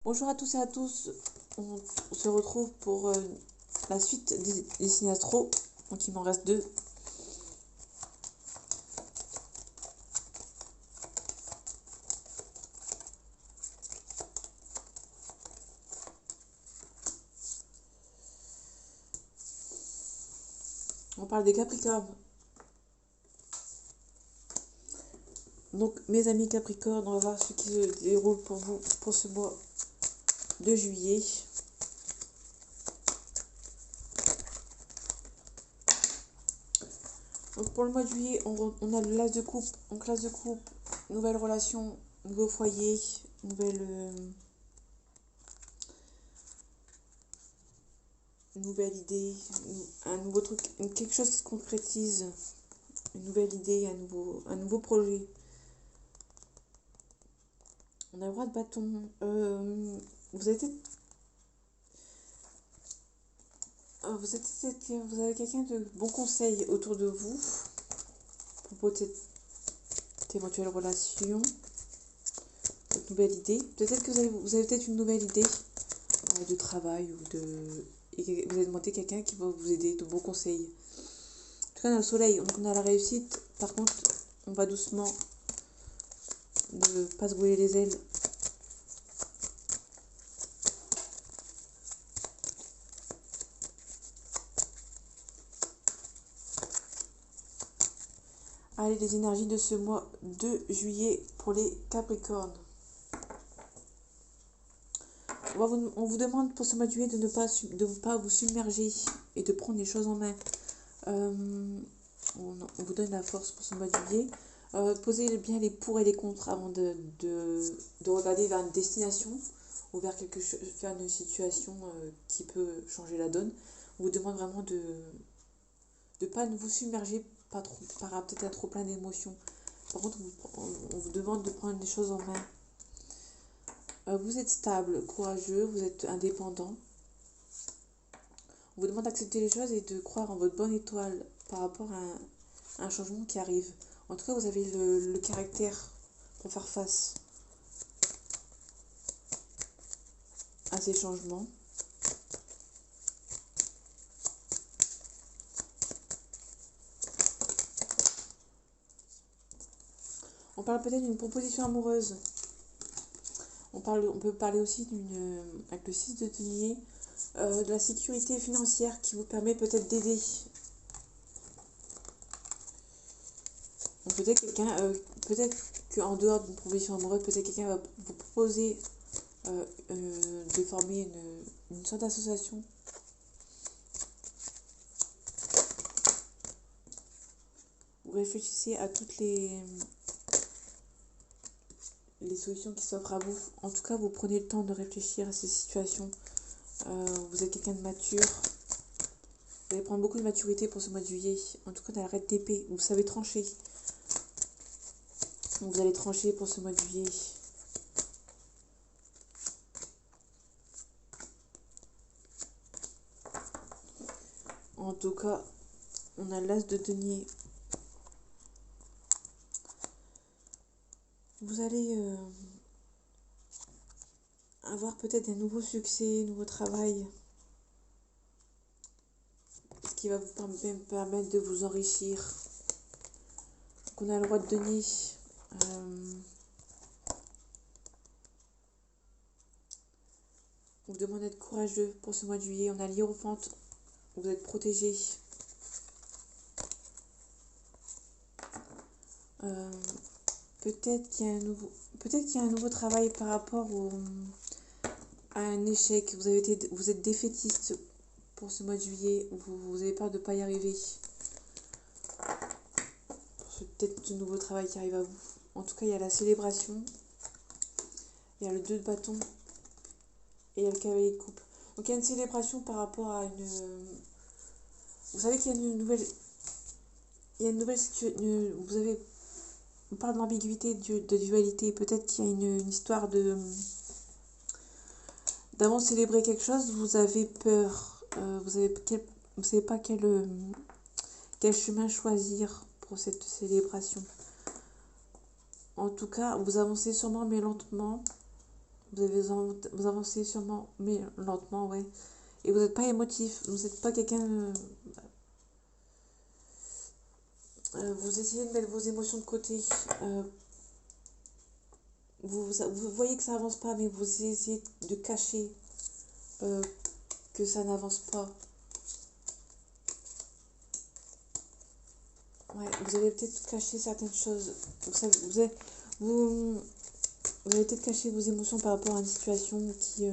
Bonjour à tous et à tous, on se retrouve pour la suite des signes astro, donc il m'en reste deux. On parle des Capricornes. Donc mes amis Capricornes, on va voir ce qui se déroule pour vous pour ce mois de juillet. Donc pour le mois de juillet, on a le l'as de coupe, donc l'as de coupe, nouvelle relation, nouveau foyer, nouvelle idée, un nouveau truc, quelque chose qui se concrétise, une nouvelle idée, un nouveau projet. On a le roi de bâton. Vous avez vous avez quelqu'un de bon conseil autour de vous à propos de cette éventuelle relation, cette nouvelle idée. Peut-être que vous avez peut-être une nouvelle idée de travail et vous avez demandé quelqu'un qui va vous aider, de bons conseils. En tout cas, on a le soleil, donc on a la réussite. Par contre, on va doucement, ne pas se brûler les ailes. Allez, les énergies de ce mois de juillet pour les Capricornes. On vous demande pour ce mois de juillet de ne pas vous submerger et de prendre les choses en main. On vous donne la force pour ce mois de juillet. Posez bien les pour et les contre avant de regarder vers une destination ou vers une situation qui peut changer la donne. On vous demande vraiment de ne pas vous submerger par peut-être un trop plein d'émotions. Par contre, on vous demande de prendre les choses en main. Vous êtes stable, courageux, vous êtes indépendant. On vous demande d'accepter les choses et de croire en votre bonne étoile par rapport à un changement qui arrive. En tout cas, vous avez le caractère pour faire face à ces changements. On parle peut-être d'une proposition amoureuse. On peut parler aussi avec le 6 de denier, de la sécurité financière qui vous permet peut-être d'aider. Peut-être qu'en dehors d'une proposition amoureuse, peut-être quelqu'un va vous proposer de former une sorte d'association. Vous réfléchissez à toutes les solutions qui s'offrent à vous. En tout cas, vous prenez le temps de réfléchir à ces situations. Vous êtes quelqu'un de mature. Vous allez prendre beaucoup de maturité pour ce mois de juillet. En tout cas, dans la reine d'épée, vous savez trancher. Vous allez trancher pour ce mois de juillet. En tout cas, on a l'as de denier. Vous allez avoir peut-être un nouveau succès, un nouveau travail, ce qui va vous permettre de vous enrichir. Donc on a le roi de denier. On vous demande d'être courageux pour ce mois de juillet. On a l'hiérophante. Vous êtes protégé. Peut-être qu'il y a un nouveau travail par rapport à un échec. Vous êtes défaitiste pour ce mois de juillet. Vous avez peur de ne pas y arriver. C'est peut-être ce nouveau travail qui arrive à vous. En tout cas, il y a la célébration. Il y a le 2 de bâton. Et il y a le cavalier de coupe. Donc il y a une célébration par rapport à une... Vous savez qu'il y a une nouvelle... Il y a une nouvelle situation... On parle d'ambiguïté, de dualité. Peut-être qu'il y a une histoire d'avant de célébrer quelque chose, vous avez peur. Vous savez pas quel chemin choisir pour cette célébration. En tout cas, vous avancez sûrement mais lentement. Vous avancez sûrement, mais lentement, ouais. Et vous n'êtes pas émotif, vous n'êtes pas quelqu'un... vous essayez de mettre vos émotions de côté. Vous voyez que ça avance pas, mais vous essayez de cacher euh, que ça n'avance pas. Ouais, vous allez peut-être cacher certaines choses. Vous, vous allez peut-être cacher vos émotions par rapport à une situation qui...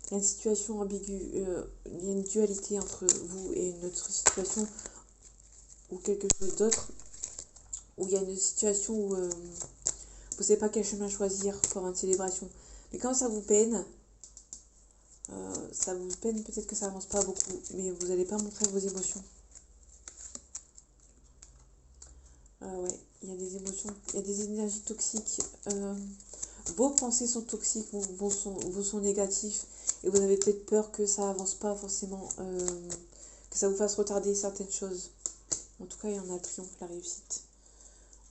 il y a une situation ambiguë, il y a une dualité entre vous et une autre situation ou quelque chose d'autre, où il y a une situation où vous ne savez pas quel chemin choisir pour une célébration. Mais quand ça vous peine, peut-être que ça avance pas beaucoup, mais vous n'allez pas montrer vos émotions. Ouais, il y a des émotions, il y a des énergies toxiques. Vos pensées sont toxiques, vos sont négatifs, et vous avez peut-être peur que ça avance pas forcément, que ça vous fasse retarder certaines choses. En tout cas, il y en a le triomphe, la réussite.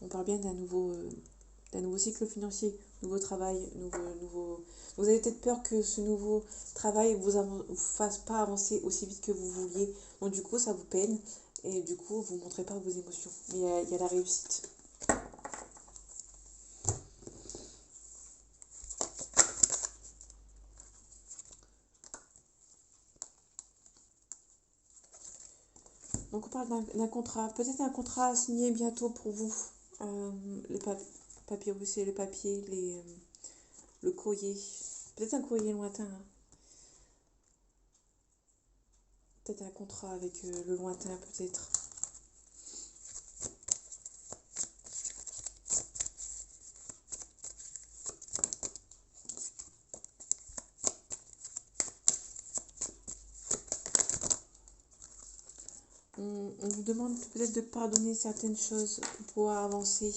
On parle bien d'un nouveau cycle financier, nouveau travail, Vous avez peut-être peur que ce nouveau travail vous fasse pas avancer aussi vite que vous vouliez. Donc du coup, ça vous peine et du coup, vous ne montrez pas vos émotions. Mais il y a la réussite. Donc on parle d'un contrat, peut-être un contrat à signer bientôt pour vous. Les papyrus et les papiers, le courrier. Peut-être un courrier lointain, hein. Peut-être un contrat avec le lointain, peut-être. On vous demande peut-être de pardonner certaines choses pour pouvoir avancer.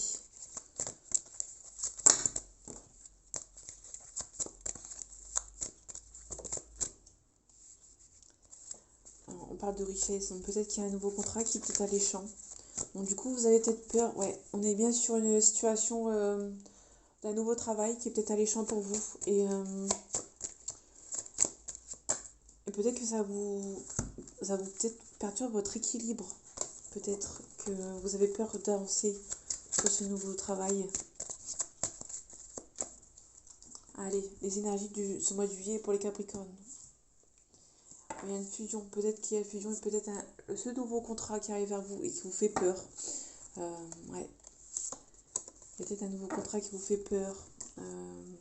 Alors, on parle de richesse, donc peut-être qu'il y a un nouveau contrat qui est peut-être alléchant. Donc du coup, vous avez peut-être peur. Ouais, on est bien sur une situation d'un nouveau travail qui est peut-être alléchant pour vous. Et peut-être que ça vous peut-être perturbe votre équilibre. Peut-être que vous avez peur d'avancer sur ce nouveau travail. Allez, les énergies de ce mois de juillet pour les Capricornes. Il y a une fusion, peut-être qu'il y a une fusion et peut-être ce nouveau contrat qui arrive vers vous et qui vous fait peur. Ouais. Il y a peut-être un nouveau contrat qui vous fait peur. On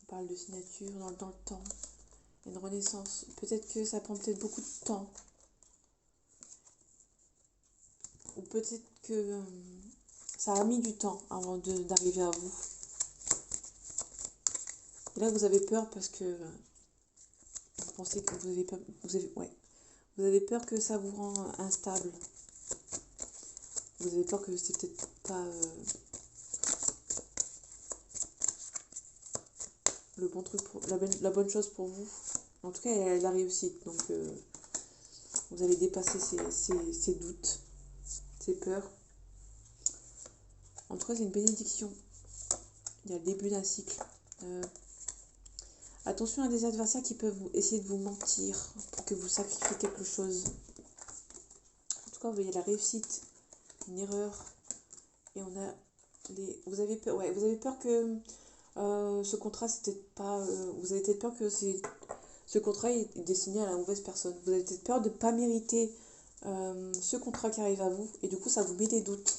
parle de signature dans le temps. Il y a une renaissance. Peut-être que ça prend peut-être beaucoup de temps. Ou peut-être que ça a mis du temps avant d'arriver à vous. Et là, vous avez peur parce que vous pensez que vous avez peur que ça vous rend instable. Vous avez peur que c'est peut-être pas le bon truc, la bonne chose pour vous. En tout cas, il y a la réussite. Donc, vous allez dépasser ces doutes, ces peurs. En tout cas, c'est une bénédiction. Il y a le début d'un cycle. Attention à des adversaires qui peuvent essayer de vous mentir pour que vous sacrifiez quelque chose. En tout cas, vous voyez la réussite, une erreur. Et on a vous avez peur que ce contrat, c'est peut-être pas... vous avez peut-être peur que ce contrat est destiné à la mauvaise personne. Vous avez peut-être peur de ne pas mériter ce contrat qui arrive à vous. Et du coup, ça vous met des doutes.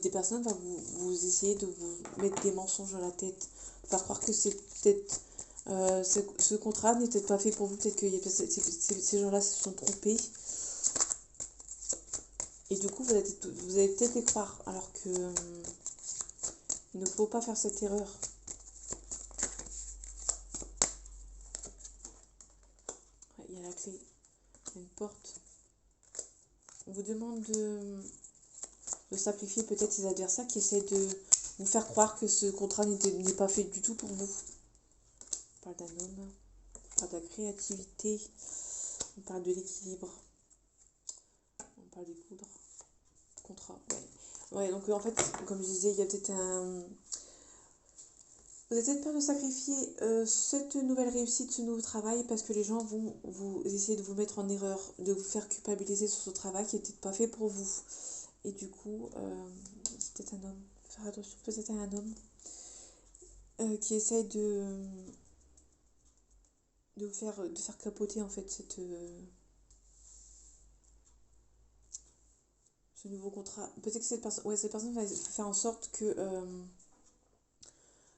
Des personnes vont vous essayer de vous mettre des mensonges dans la tête. Faire croire que c'est peut-être... ce contrat n'est peut-être pas fait pour vous. Peut-être que ces gens-là se sont trompés. Et du coup, vous allez peut-être les croire. Alors que... il ne faut pas faire cette erreur. Ouais, il y a la clé. Il y a une porte. On vous demande de sacrifier peut-être ces adversaires qui essaient de vous faire croire que ce contrat n'est pas fait du tout pour vous. On parle d'un homme, on parle de la créativité, on parle de l'équilibre. parle des coudres. Contrat, ouais. Ouais, donc en fait, comme je disais, il y a peut-être un... Vous avez peut-être peur de sacrifier cette nouvelle réussite, ce nouveau travail, parce que les gens vont vous essayer de vous mettre en erreur, de vous faire culpabiliser sur ce travail qui n'est peut-être pas fait pour vous. Et du coup, c'est peut-être un homme. Faire attention, peut-être à un homme qui essaye de de faire capoter en fait ce nouveau contrat. Peut-être que cette personne va faire en sorte que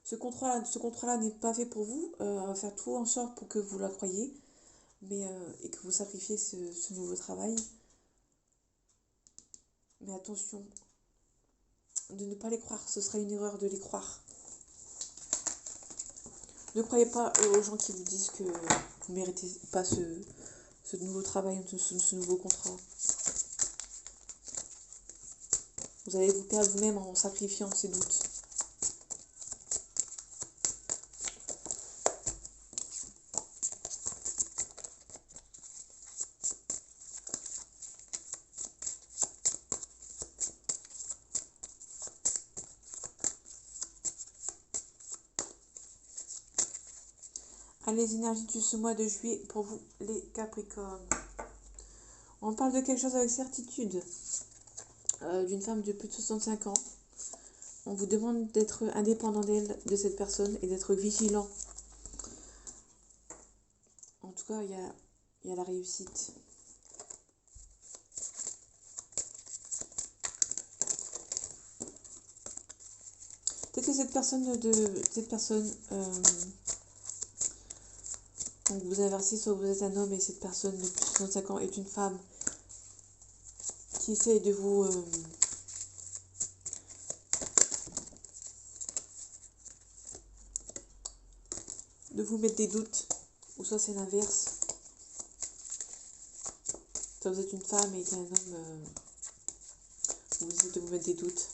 ce contrat-là n'est pas fait pour vous. On va faire tout en sorte pour que vous la croyiez, et que vous sacrifiez ce nouveau travail. Mais attention, de ne pas les croire, ce serait une erreur de les croire. Ne croyez pas aux gens qui vous disent que vous ne méritez pas ce nouveau travail, ce nouveau contrat. Vous allez vous perdre vous-même en sacrifiant ces doutes. Les énergies de ce mois de juillet pour vous, les Capricornes. On parle de quelque chose avec certitude. D'une femme de plus de 65 ans. On vous demande d'être indépendant d'elle, de cette personne, et d'être vigilant. En tout cas, il y a la réussite. Peut-être que cette personne, donc vous inversez, soit vous êtes un homme et cette personne de plus de 65 ans est une femme qui essaye de vous mettre des doutes, ou soit c'est l'inverse. Soit vous êtes une femme et qu'un homme vous essaie de vous mettre des doutes.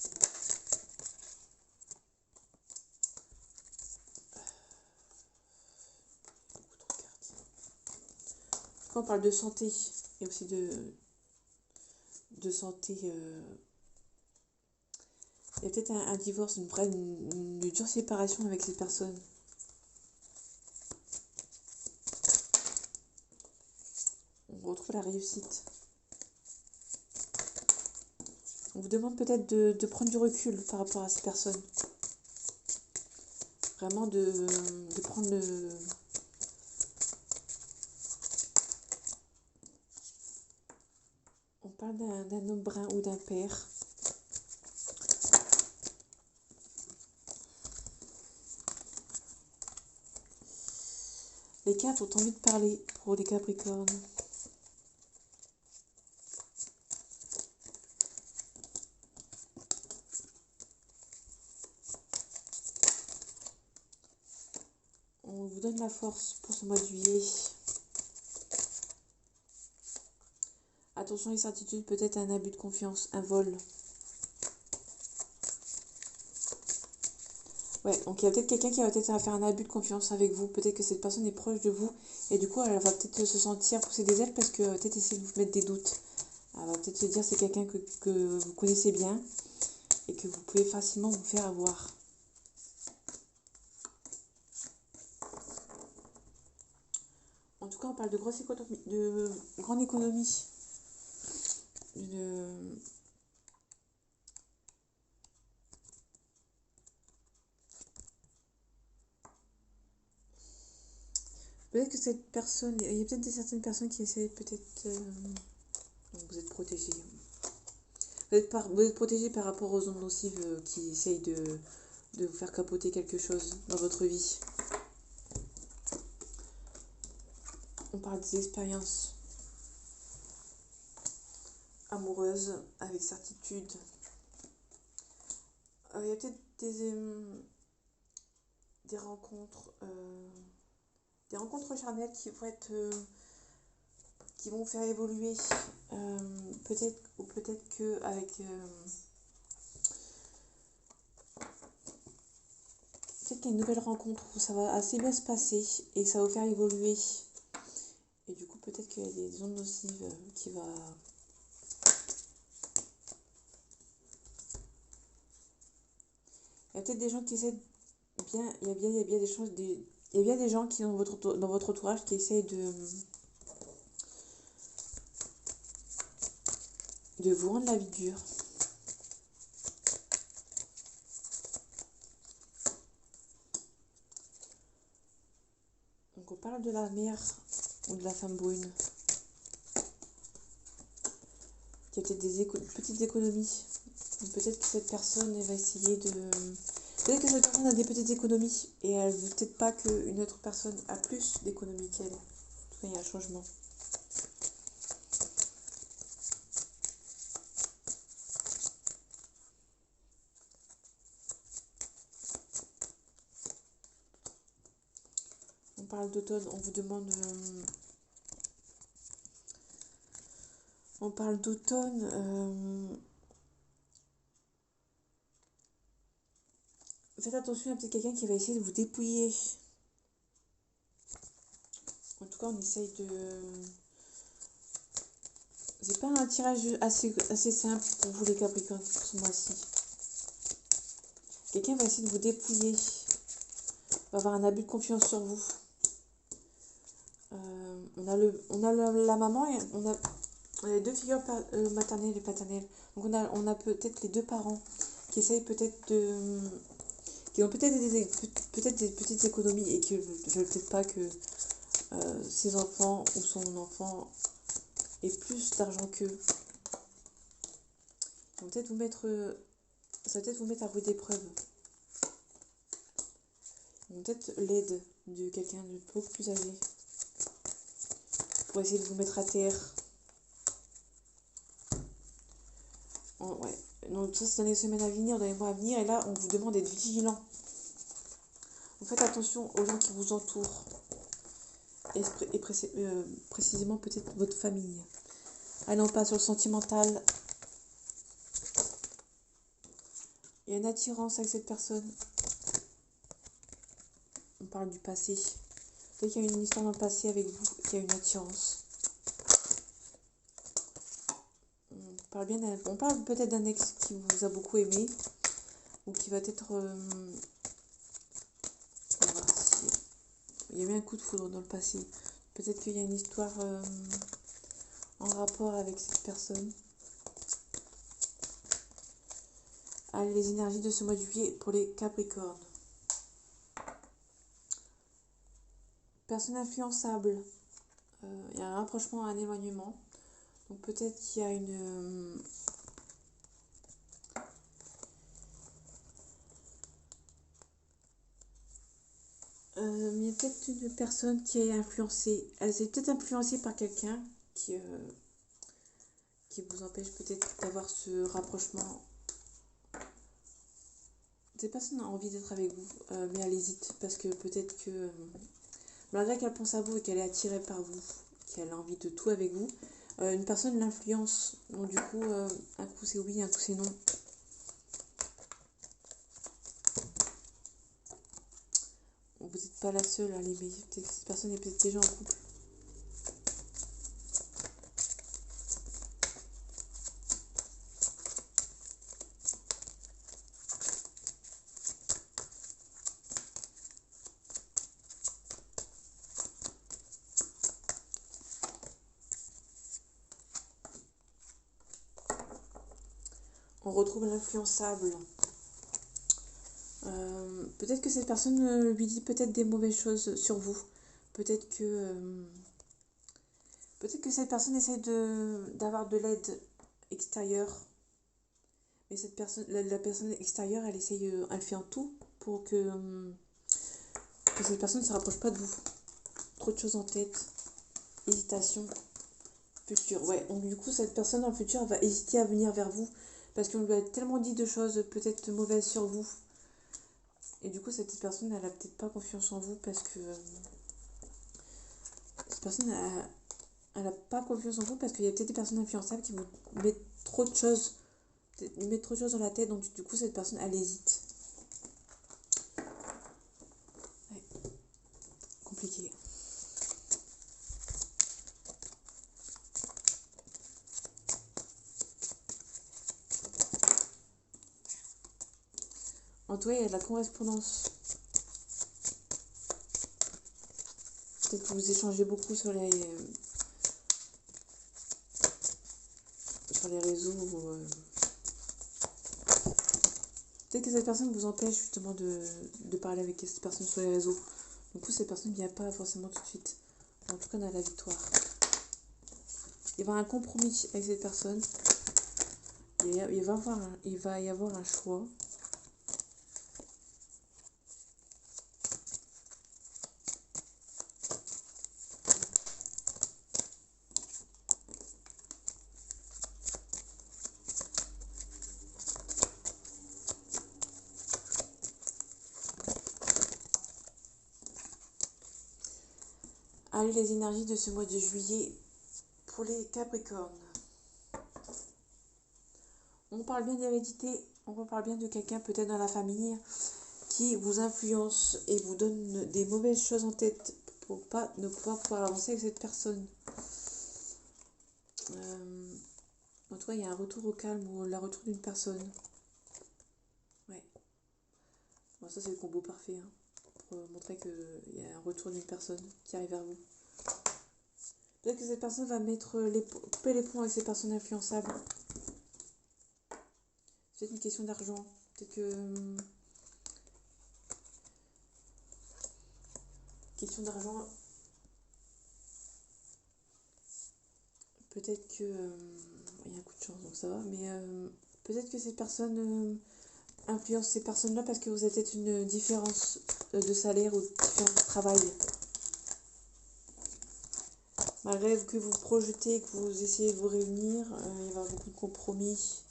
Quand on parle de santé, et aussi de santé, il y a peut-être un divorce, une dure séparation avec cette personne. On retrouve la réussite. On vous demande peut-être de prendre du recul par rapport à cette personne. Vraiment de prendre le... On parle d'un homme brun ou d'un père. Les cartes ont envie de parler pour les Capricornes. On vous donne la force pour ce mois de juillet. Attention, incertitude, peut-être un abus de confiance, un vol. Ouais, donc il y a peut-être quelqu'un qui va peut-être faire un abus de confiance avec vous. Peut-être que cette personne est proche de vous et du coup elle va peut-être se sentir pousser des ailes parce que peut-être essayer de vous mettre des doutes. Elle va peut-être se dire c'est quelqu'un que vous connaissez bien et que vous pouvez facilement vous faire avoir. En tout cas, on parle de grande économie. Peut-être que cette personne, il y a peut-être certaines personnes qui essayent peut-être... vous êtes protégés. Vous êtes protégés par rapport aux ondes nocives qui essayent de vous faire capoter quelque chose dans votre vie. On parle des expériences amoureuses avec certitude. Il y a peut-être des rencontres charnelles qui vont vous faire évoluer. Peut-être que avec peut-être qu'il y a une nouvelle rencontre où ça va assez bien se passer et ça va vous faire évoluer. Et du coup, peut-être qu'il y a des ondes nocives qui va a peut-être des gens qui essaient bien, il y a bien des choses, il y a bien des gens qui dans votre entourage qui essayent de vous rendre la vie dure. Donc on parle de la mère ou de la femme brune. Il y a peut-être des petites économies. Peut-être que cette personne elle va essayer de... Peut-être que cette personne a des petites économies et elle veut peut-être pas qu'une autre personne a plus d'économies qu'elle. En tout cas, il y a un changement. On parle d'automne, on vous demande... on parle d'automne. Faites attention, il y a peut-être quelqu'un qui va essayer de vous dépouiller. En tout cas, on essaye de... C'est pas un tirage assez simple pour vous les Capricornes pour ce mois-ci. Quelqu'un va essayer de vous dépouiller. Va avoir un abus de confiance sur vous. On a la maman et on a les deux figures maternelles et paternelles. Donc on a peut-être les deux parents qui essayent peut-être de... qui ont peut-être des petites économies et qui ne veulent peut-être pas que ses enfants ou son enfant ait plus d'argent qu'eux. Ça va peut-être vous mettre à rude épreuve. Peut-être l'aide de quelqu'un de beaucoup plus âgé pour essayer de vous mettre à terre. Ouais. Donc ça, c'est dans les semaines à venir, dans les mois à venir. Et là, on vous demande d'être vigilant. Donc faites attention aux gens qui vous entourent. Et précisément peut-être votre famille. Allez, on passe sur le sentimental. Il y a une attirance avec cette personne. On parle du passé. Peut-être qu'il y a une histoire dans le passé avec vous, qu'il y a une attirance. On parle peut-être d'un ex qui vous a beaucoup aimé. Ou qui va être... on va voir si... Il y a eu un coup de foudre dans le passé. Peut-être qu'il y a une histoire en rapport avec cette personne. Allez, les énergies de ce mois de juillet pour les Capricornes. Personne influençable. Il y a un rapprochement, un éloignement. Donc peut-être qu'il y a une... il y a peut-être une personne qui est influencée. Elle s'est peut-être influencée par quelqu'un qui vous empêche peut-être d'avoir ce rapprochement. Cette personne a envie d'être avec vous, mais elle hésite parce que peut-être que malgré qu'elle pense à vous et qu'elle est attirée par vous, qu'elle a envie de tout avec vous, une personne l'influence. Donc du coup, un coup c'est oui, un coup c'est non. Vous n'êtes pas la seule à l'aimer. Cette personne est peut-être déjà en couple. On retrouve l'influençable. Peut-être que cette personne lui dit peut-être des mauvaises choses sur vous. Peut-être que cette personne essaie d'avoir de l'aide extérieure. Mais cette personne, la personne extérieure, elle fait en tout pour que cette personne ne se rapproche pas de vous. Trop de choses en tête. Hésitation. Futur. Ouais, donc du coup, cette personne dans le futur va hésiter à venir vers vous. Parce qu'on lui a tellement dit de choses peut-être mauvaises sur vous. Et du coup, cette personne, elle a peut-être pas confiance en vous parce que cette personne, elle a pas confiance en vous parce qu'il y a peut-être des personnes influençables qui vous mettent trop de choses, lui mettent trop de choses dans la tête. Donc du coup, cette personne, elle hésite. Ouais. Compliqué. En tout cas, il y a de la correspondance. Peut-être que vous échangez beaucoup sur les réseaux. Peut-être que cette personne vous empêche justement de parler avec cette personne sur les réseaux. Du coup, cette personne ne vient pas forcément tout de suite. En tout cas, on a la victoire. Il va y avoir un compromis avec cette personne. Il va y avoir un choix. Allez, les énergies de ce mois de juillet pour les Capricornes. On parle bien d'hérédité, on parle bien de quelqu'un peut-être dans la famille qui vous influence et vous donne des mauvaises choses en tête pour ne pas pouvoir avancer avec cette personne. En tout cas, il y a un retour au calme ou la retour d'une personne. Ouais. Bon, ça, c'est le combo parfait, hein, pour montrer qu'il y a un retour d'une personne qui arrive vers vous. Peut-être que cette personne va couper les ponts avec ces personnes influençables. C'est peut-être une question d'argent. Peut-être que... question d'argent. Peut-être que... il y a un coup de chance, donc ça va. Mais peut-être que cette personne influence ces personnes-là parce que vous avez peut-être une différence de salaire ou de différence de travail. Malgré que vous projetez, que vous essayez de vous réunir, il va y avoir beaucoup de compromis.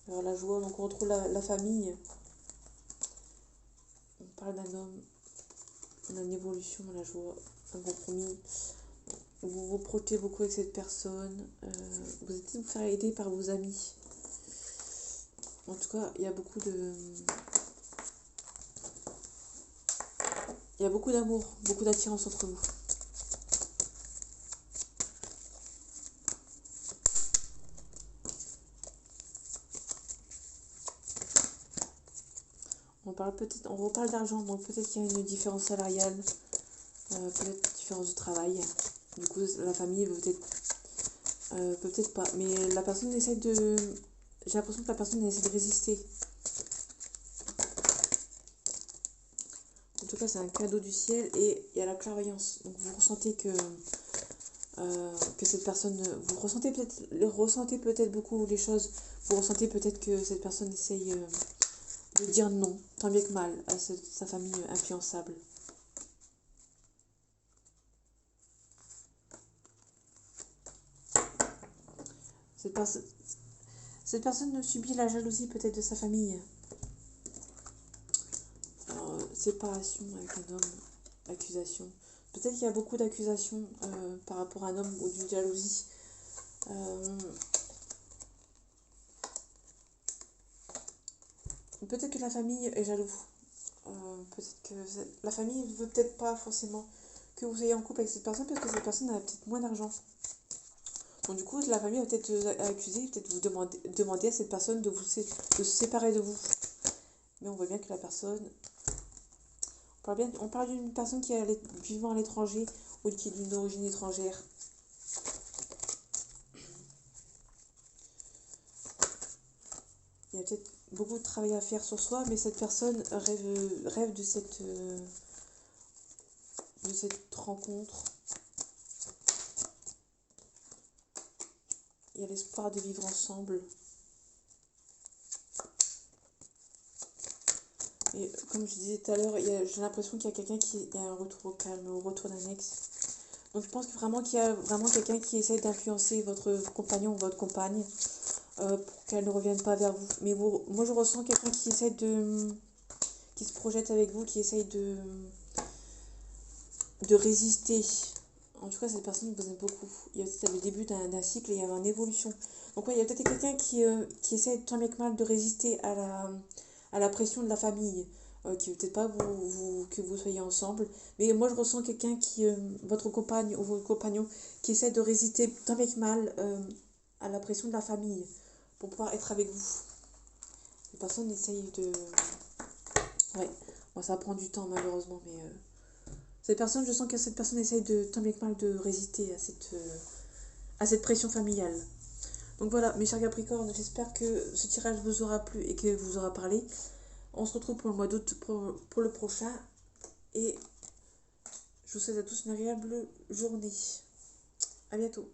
Alors la joie, donc on retrouve la famille. On parle d'un homme, on a une évolution, la joie, un compromis. Vous vous projetez beaucoup avec cette personne. Vous essayez de vous faire aider par vos amis. En tout cas, il y a beaucoup d'amour, beaucoup d'attirance entre vous. On reparle d'argent, donc peut-être qu'il y a une différence salariale, peut-être une différence de travail. Du coup, la famille peut-être pas. Mais la personne essaie de... J'ai l'impression que la personne essaie de résister. En tout cas, c'est un cadeau du ciel et il y a la clairvoyance. Donc vous ressentez que cette personne... Vous ressentez peut-être beaucoup les choses. Vous ressentez peut-être que cette personne essaye de dire non, tant bien que mal, à sa famille influençable. Cette personne subit la jalousie peut-être de sa famille. Alors, séparation avec un homme, accusation. Peut-être qu'il y a beaucoup d'accusations par rapport à un homme ou d'une jalousie. Peut-être que la famille est jaloux. Peut-être que la famille ne veut peut-être pas forcément que vous soyez en couple avec cette personne parce que cette personne a peut-être moins d'argent. Donc du coup, la famille va peut-être accuser, peut-être vous demander à cette personne de se séparer de vous. Mais on voit bien que la personne... On parle d'une personne qui est vivant à l'étranger ou qui est d'une origine étrangère. Il y a peut-être beaucoup de travail à faire sur soi, mais cette personne rêve de cette rencontre. Il y a l'espoir de vivre ensemble. Et comme je disais tout à l'heure, j'ai l'impression qu'il y a quelqu'un qui a un retour au calme, au retour d'un ex. Donc je pense qu'il y a vraiment quelqu'un qui essaie d'influencer votre compagnon ou votre compagne pour qu'elle ne revienne pas vers vous. Mais moi je ressens quelqu'un qui se projette avec vous, qui essaye de résister. En tout cas, cette personne vous aime beaucoup. Il y a peut-être le début d'un cycle et il y a une évolution. Donc ouais, il y a peut-être quelqu'un qui essaie tant bien que mal de résister à la pression de la famille, qui ne veut peut-être pas que vous soyez ensemble. Mais moi, je ressens quelqu'un votre compagne ou votre compagnon, qui essaie de résister tant bien que mal à la pression de la famille pour pouvoir être avec vous. Les personnes essayent Ouais, bon, ça prend du temps malheureusement, mais cette personne, je sens que cette personne essaye de tant bien que mal de résister à cette pression familiale. Donc voilà, mes chers Capricornes, j'espère que ce tirage vous aura plu et que vous aura parlé. On se retrouve pour le mois d'août pour le prochain. Et je vous souhaite à tous une agréable journée. À bientôt.